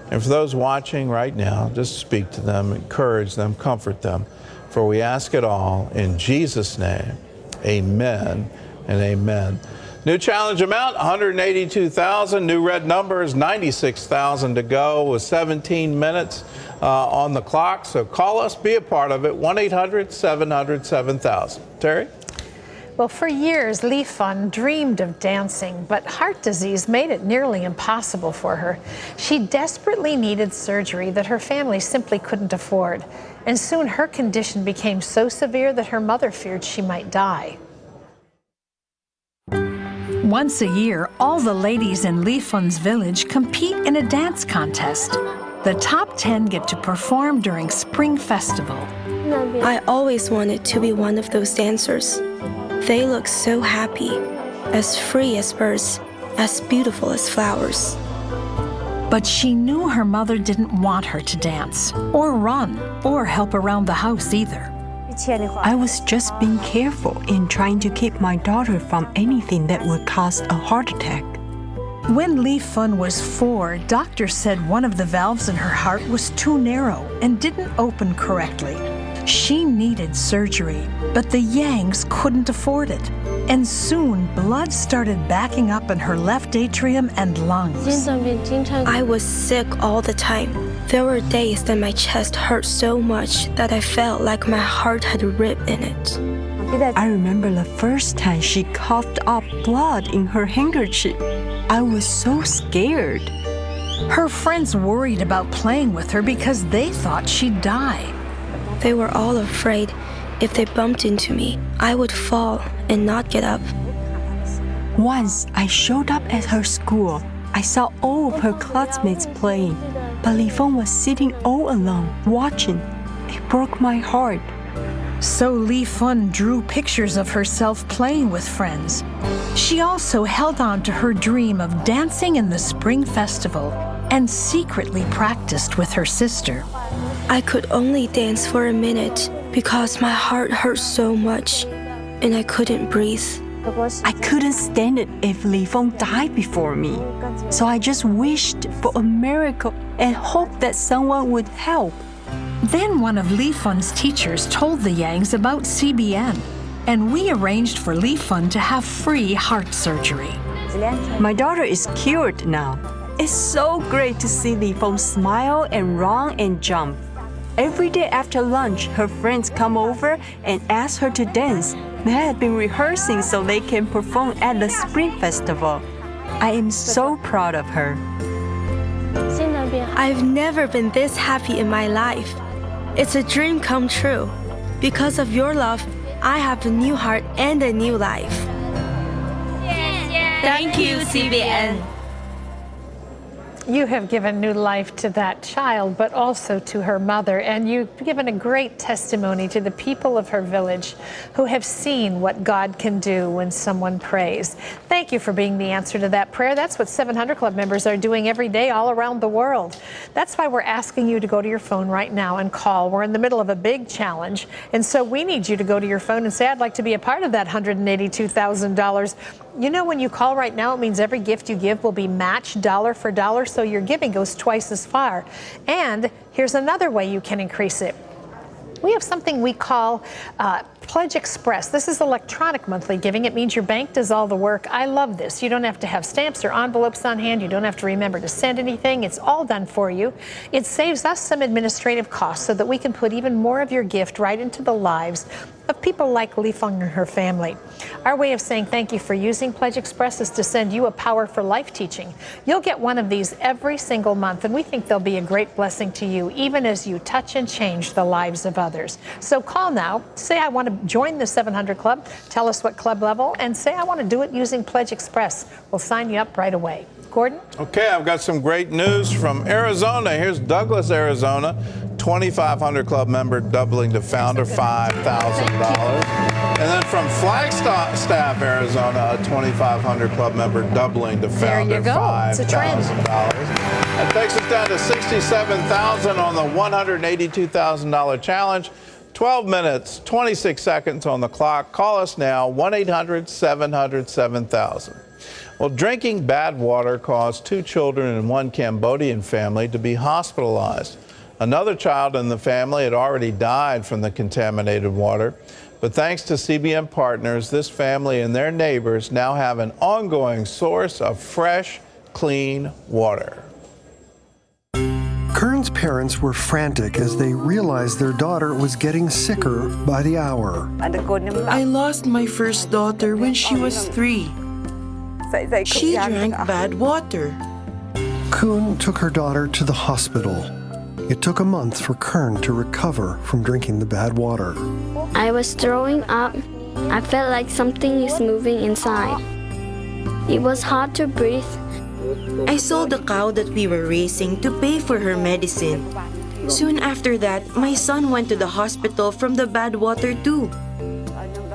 And for those watching right now, just speak to them, encourage them, comfort them. For we ask it all in Jesus' name. Amen and amen. New challenge amount, $182,000. New red number is $96,000 to go with 17 minutes on the clock. So call us, be a part of it, 1-800-700-7000. Terry? Well, for years, Lee Fun dreamed of dancing, but heart disease made it nearly impossible for her. She desperately needed surgery that her family simply couldn't afford. And soon her condition became so severe that her mother feared she might die. Once a year, all the ladies in Lee Fun's village compete in a dance contest. The top 10 get to perform during Spring Festival. I always wanted to be one of those dancers. They look so happy, as free as birds, as beautiful as flowers. But she knew her mother didn't want her to dance, or run, or help around the house either. I was just being careful in trying to keep my daughter from anything that would cause a heart attack. When Lee Fun was 4, doctors said one of the valves in her heart was too narrow and didn't open correctly. She needed surgery, but the Yangs couldn't afford it. And soon, blood started backing up in her left atrium and lungs. I was sick all the time. There were days that my chest hurt so much that I felt like my heart had ripped in it. I remember the first time she coughed up blood in her handkerchief. I was so scared. Her friends worried about playing with her because they thought she'd die. They were all afraid if they bumped into me, I would fall and not get up. Once I showed up at her school. I saw all of her classmates playing, but Li Feng was sitting all alone, watching. It broke my heart. So Lee Fun drew pictures of herself playing with friends. She also held on to her dream of dancing in the Spring Festival and secretly practiced with her sister. I could only dance for a minute because my heart hurt so much and I couldn't breathe. I couldn't stand it if Li Feng died before me. So I just wished for a miracle and hoped that someone would help. Then one of Lee Fun's teachers told the Yangs about CBN, and we arranged for Lee Fun to have free heart surgery. My daughter is cured now. It's so great to see Li Feng smile and run and jump. Every day after lunch, her friends come over and ask her to dance. They have been rehearsing so they can perform at the Spring Festival. I am so proud of her. I've never been this happy in my life. It's a dream come true. Because of your love, I have a new heart and a new life. Thank you, CBN. You have given new life to that child, but also to her mother, and you've given a great testimony to the people of her village who have seen what God can do when someone prays. Thank you for being the answer to that prayer. That's what 700 Club members are doing every day all around the world. That's why we're asking you to go to your phone right now and call. We're in the middle of a big challenge, and so we need you to go to your phone and say, I'd like to be a part of that $182,000. You know, when you call right now, it means every gift you give will be matched dollar for dollar, so your giving goes twice as far. And here's another way you can increase it. We have something we call Pledge Express. This is electronic monthly giving. It means your bank does all the work. I love this. You don't have to have stamps or envelopes on hand. You don't have to remember to send anything. It's all done for you. It saves us some administrative costs so that we can put even more of your gift right into the lives of people like Lee Fung and her family. Our way of saying thank you for using Pledge Express is to send you a Power for Life teaching. You'll get one of these every single month, and we think they'll be a great blessing to you, even as you touch and change the lives of others. So call now, say I want to join the 700 Club, tell us what club level, and say I want to do it using Pledge Express. We'll sign you up right away. Gordon? Okay, I've got some great news from Arizona. Here's Douglas, Arizona. 2,500 Club member doubling to founder $5,000. And then from Flagstaff, Arizona, a 2,500 Club member doubling to founder $5,000. That takes us down to $67,000 on the $182,000 challenge. 12 minutes, 26 seconds on the clock. Call us now, 1-800-700-7000. Well, drinking bad water caused 2 children and 1 Cambodian family to be hospitalized. Another child in the family had already died from the contaminated water. But thanks to CBN partners, this family and their neighbors now have an ongoing source of fresh, clean water. Kern's parents were frantic as they realized their daughter was getting sicker by the hour. I lost my first daughter when she was 3. She drank bad water. Kuhn took her daughter to the hospital. It took a month for Kern to recover from drinking the bad water. I was throwing up. I felt like something is moving inside. It was hard to breathe. I sold the cow that we were raising to pay for her medicine. Soon after that, my son went to the hospital from the bad water too.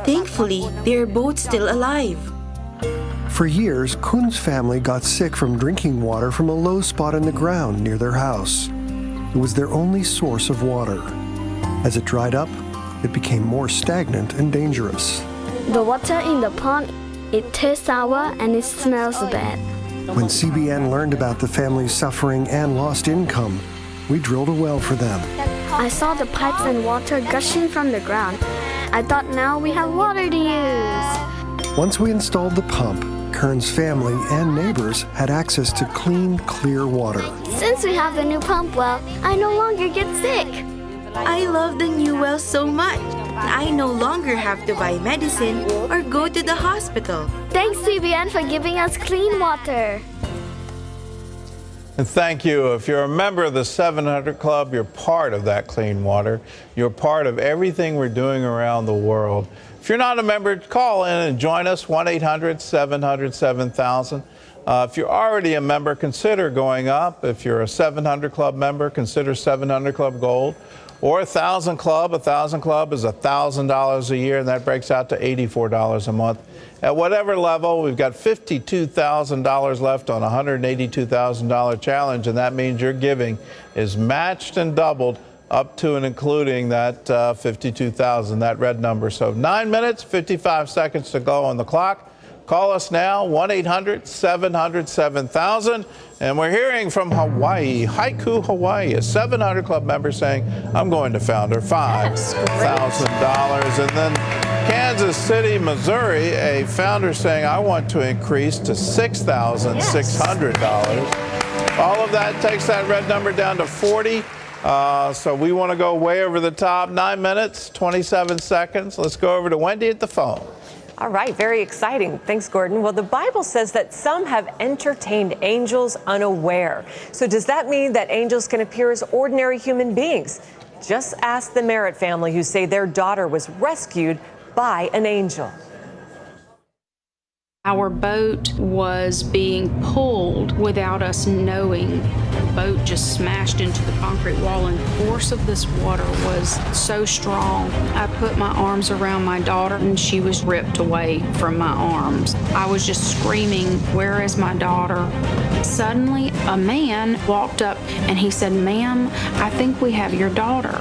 Thankfully, they're both still alive. For years, Kuhn's family got sick from drinking water from a low spot in the ground near their house. It was their only source of water. As it dried up, it became more stagnant and dangerous. The water in the pond, it tastes sour and it smells bad. When CBN learned about the family's suffering and lost income, we drilled a well for them. I saw the pipes and water gushing from the ground. I thought now we have water to use. Once we installed the pump, Kern's family and neighbors had access to clean, clear water. Since we have the new pump well, I no longer get sick. I love the new well so much. I no longer have to buy medicine or go to the hospital. Thanks, CBN, for giving us clean water. And thank you. If you're a member of the 700 Club, you're part of that clean water. You're part of everything we're doing around the world. If you're not a member, call in and join us, 1-800-700-7000. If you're already a member, consider going up. If you're a 700 Club member, consider 700 Club Gold. Or 1,000 Club. 1,000 Club is $1,000 a year, and that breaks out to $84 a month. At whatever level, we've got $52,000 left on a $182,000 challenge, and that means your giving is matched and doubled up to and including that $52,000, that red number. So 9 minutes, 55 seconds to go on the clock. Call us now, 1-800-700-7000. And we're hearing from Hawaii, Haiku, Hawaii, a 700 Club member saying, I'm going to founder $5,000. And then Kansas City, Missouri, a founder saying, I want to increase to $6,600. All of that takes that red number down to 40. So we want to go way over the top. 9 minutes, 27 seconds. Let's go over to Wendy at the phone. All right, very exciting. Thanks, Gordon. Well, the Bible says that some have entertained angels unaware. So does that mean that angels can appear as ordinary human beings? Just ask the Merritt family, who say their daughter was rescued by an angel. Our boat was being pulled without us knowing. The boat just smashed into the concrete wall, and the force of this water was so strong. I put my arms around my daughter, and she was ripped away from my arms. I was just screaming, "Where is my daughter?" Suddenly, a man walked up, and he said, "Ma'am, I think we have your daughter."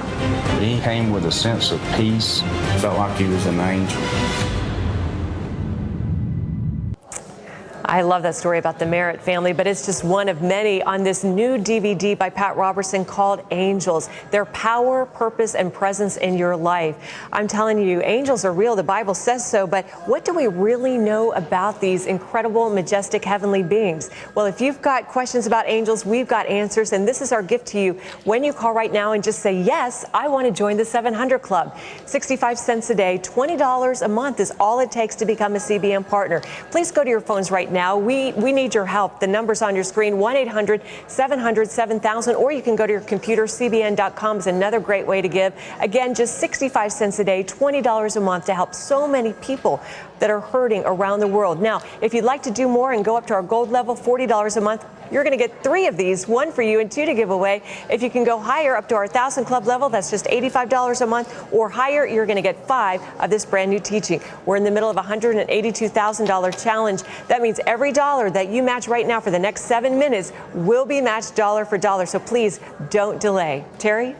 He came with a sense of peace. Felt like he was an angel. I love that story about the Merritt family, but it's just one of many on this new DVD by Pat Robertson called Angels, Their Power, Purpose, and Presence in Your Life. I'm telling you, angels are real. The Bible says so, but what do we really know about these incredible, majestic, heavenly beings? Well, if you've got questions about angels, we've got answers, and this is our gift to you when you call right now and just say, yes, I want to join the 700 Club. 65 cents a day, $20 a month is all it takes to become a CBN partner. Please go to your phones right now. We need your help. The number's on your screen, 1-800-700-7000, or you can go to your computer. CBN.com is another great way to give. Again, just 65 cents a day, $20 a month to help so many people that are hurting around the world. Now, if you'd like to do more and go up to our gold level, $40 a month, you're going to get 3 of these, 1 for you and 2 to give away. If you can go higher up to our 1,000 Club level, that's just $85 a month, or higher, you're going to get 5 of this brand new teaching. We're in the middle of a $182,000 challenge. That means every dollar that you match right now for the next 7 minutes will be matched dollar for dollar. So please don't delay. Terry?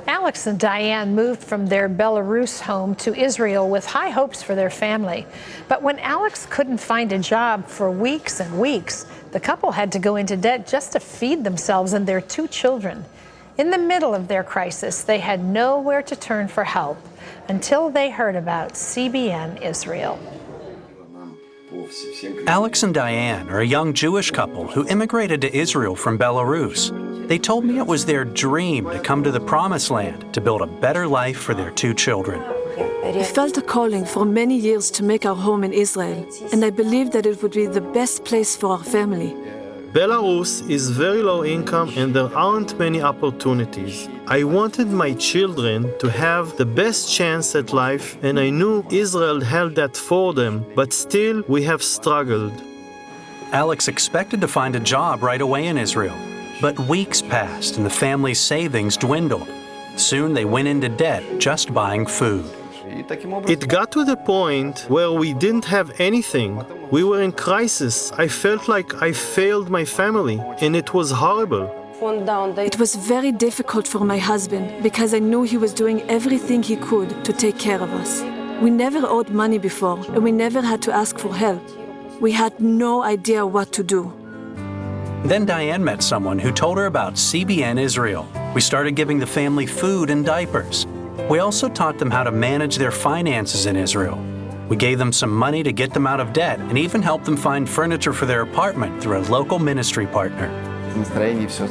Alex and Diane moved from their Belarus home to Israel with high hopes for their family. But when Alex couldn't find a job for weeks and weeks, the couple had to go into debt just to feed themselves and their 2 children. In the middle of their crisis, they had nowhere to turn for help until they heard about CBN Israel. Alex and Diane are a young Jewish couple who immigrated to Israel from Belarus. They told me it was their dream to come to the Promised Land to build a better life for their 2 children. We felt a calling for many years to make our home in Israel, and I believed that it would be the best place for our family. Belarus is very low income and there aren't many opportunities. I wanted my children to have the best chance at life, and I knew Israel held that for them, but still we have struggled. Alex expected to find a job right away in Israel, but weeks passed and the family's savings dwindled. Soon they went into debt just buying food. It got to the point where we didn't have anything. We were in crisis. I felt like I failed my family, and it was horrible. It was very difficult for my husband because I knew he was doing everything he could to take care of us. We never owed money before, and we never had to ask for help. We had no idea what to do. Then Diane met someone who told her about CBN Israel. We started giving the family food and diapers. We also taught them how to manage their finances in Israel. We gave them some money to get them out of debt and even helped them find furniture for their apartment through a local ministry partner.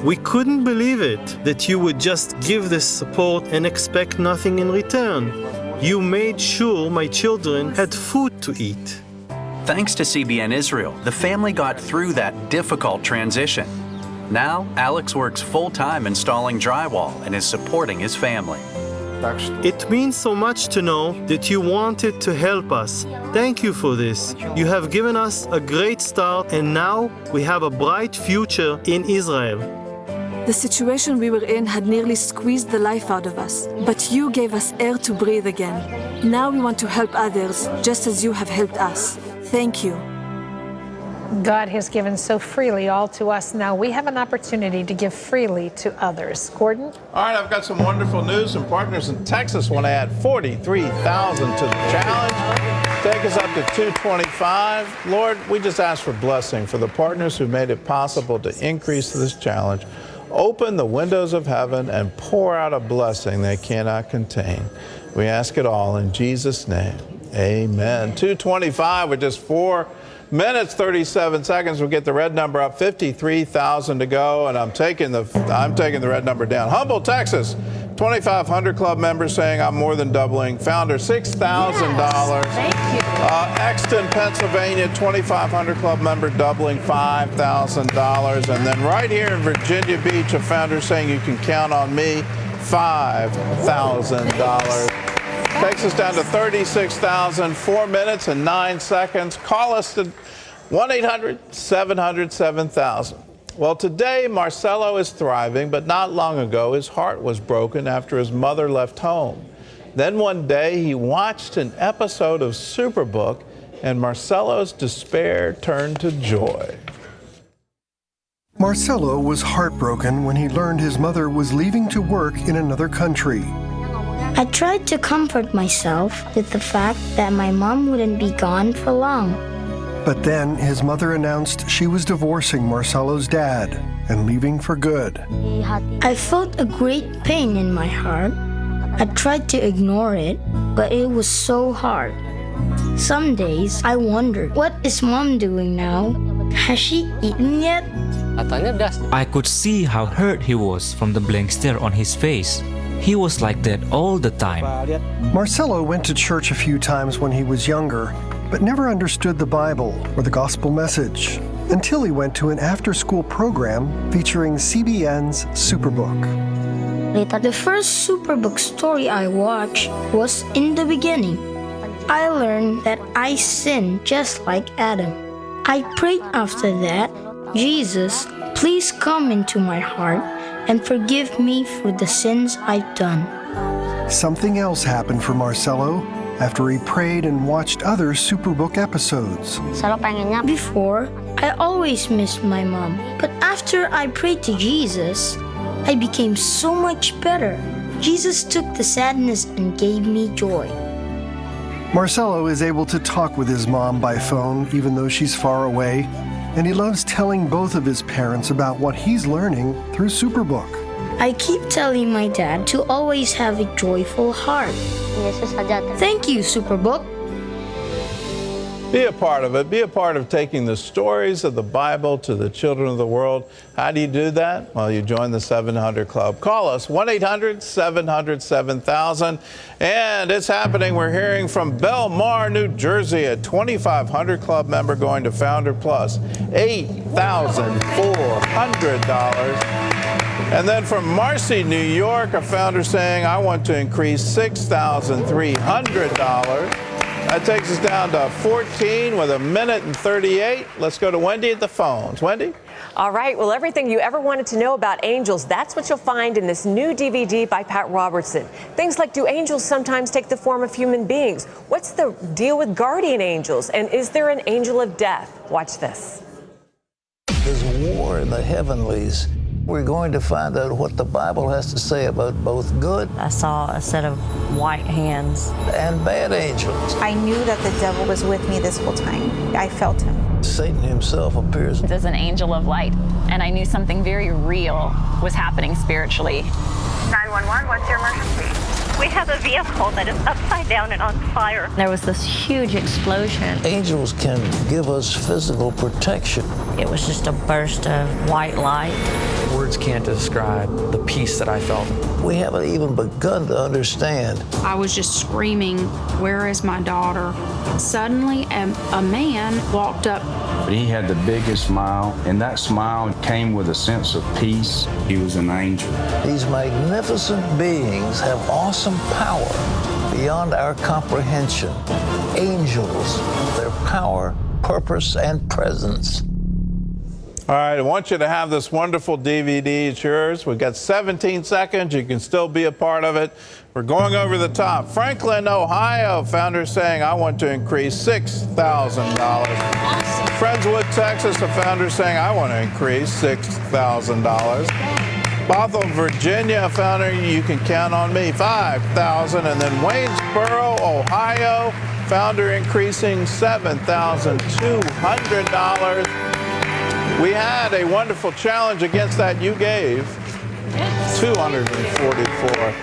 We couldn't believe it, that you would just give this support and expect nothing in return. You made sure my children had food to eat. Thanks to CBN Israel, the family got through that difficult transition. Now, Alex works full-time installing drywall and is supporting his family. It means so much to know that you wanted to help us. Thank you for this. You have given us a great start, and now we have a bright future in Israel. The situation we were in had nearly squeezed the life out of us, but you gave us air to breathe again. Now we want to help others, just as you have helped us. Thank you. God has given so freely all to us. Now we have an opportunity to give freely to others. Gordon? All right, I've got some wonderful news. Some partners in Texas want to add $43,000 to the challenge. Take us up to $225,000. Lord, we just ask for blessing for the partners who made it possible to increase this challenge. Open the windows of heaven and pour out a blessing they cannot contain. We ask it all in Jesus' name. Amen. $225,000 with just 4 minutes, 37 seconds. We'll get the red number up. 53,000 to go, and I'm taking the red number down. Humble, Texas, 2,500 club members saying I'm more than doubling. Founder, $6,000. Thank you. Exton, Pennsylvania, 2,500 club member doubling $5,000. And then right here in Virginia Beach, a founder saying you can count on me, $5,000. Takes us down to 36,000, 4 minutes and 9 seconds. Call us to 1-800-700-7000. Well, today Marcelo is thriving, but not long ago his heart was broken after his mother left home. Then one day he watched an episode of Superbook, and Marcelo's despair turned to joy. Marcelo was heartbroken when he learned his mother was leaving to work in another country. I tried to comfort myself with the fact that my mom wouldn't be gone for long. But then his mother announced she was divorcing Marcelo's dad and leaving for good. I felt a great pain in my heart. I tried to ignore it, but it was so hard. Some days I wondered, what is Mom doing now? Has she eaten yet? I could see how hurt he was from the blank stare on his face. He was like that all the time. Marcelo went to church a few times when he was younger, but never understood the Bible or the gospel message until he went to an after-school program featuring CBN's Superbook. The first Superbook story I watched was In the Beginning. I learned that I sinned just like Adam. I prayed after that, Jesus, please come into my heart and forgive me for the sins I've done. Something else happened for Marcelo after he prayed and watched other Superbook episodes. Before, I always missed my mom. But after I prayed to Jesus, I became so much better. Jesus took the sadness and gave me joy. Marcelo is able to talk with his mom by phone even though she's far away, and he loves telling both of his parents about what he's learning through Superbook. I keep telling my dad to always have a joyful heart. Thank you, Superbook. Be a part of it. Be a part of taking the stories of the Bible to the children of the world. How do you do that? Well, you join the 700 Club. Call us, 1-800-700-7000. And it's happening. We're hearing from Belmar, New Jersey, a 2,500 Club member going to Founder Plus, $8,400. And then from Marcy, New York, a founder saying, I want to increase $6,300. That takes us down to 14 with 1:38. Let's go to Wendy at the phones. Wendy? All right. Well, everything you ever wanted to know about angels, that's what you'll find in this new DVD by Pat Robertson. Things like, do angels sometimes take the form of human beings? What's the deal with guardian angels? And is there an angel of death? Watch this. There's war in the heavenlies. We're going to find out what the Bible has to say about both good. I saw a set of white hands. And bad angels. I knew that the devil was with me this whole time. I felt him. Satan himself appears as an angel of light, and I knew something very real was happening spiritually. 911, what's your emergency? We have a vehicle that is upside down and on fire. There was this huge explosion. Angels can give us physical protection. It was just a burst of white light. Words can't describe the peace that I felt. We haven't even begun to understand. I was just screaming, where is my daughter? Suddenly, a man walked up. He had the biggest smile, and that smile came with a sense of peace. He was an angel. These magnificent beings have awesome power beyond our comprehension. Angels, their power, purpose, and presence. All right, I want you to have this wonderful DVD. It's yours. We've got 17 seconds. You can still be a part of it. We're going over the top. Franklin, Ohio, founder saying, I want to increase $6,000. Awesome. Friendswood, Texas, a founder saying, I want to increase $6,000. Bothell, Virginia, a founder, you can count on me, $5,000. And then Waynesboro, Ohio, founder increasing $7,200. We had a wonderful challenge against that you gave, 244.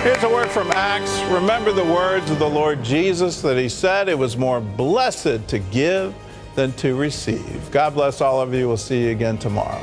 Here's a word from Acts. Remember the words of the Lord Jesus that he said, it was more blessed to give than to receive. God bless all of you. We'll see you again tomorrow.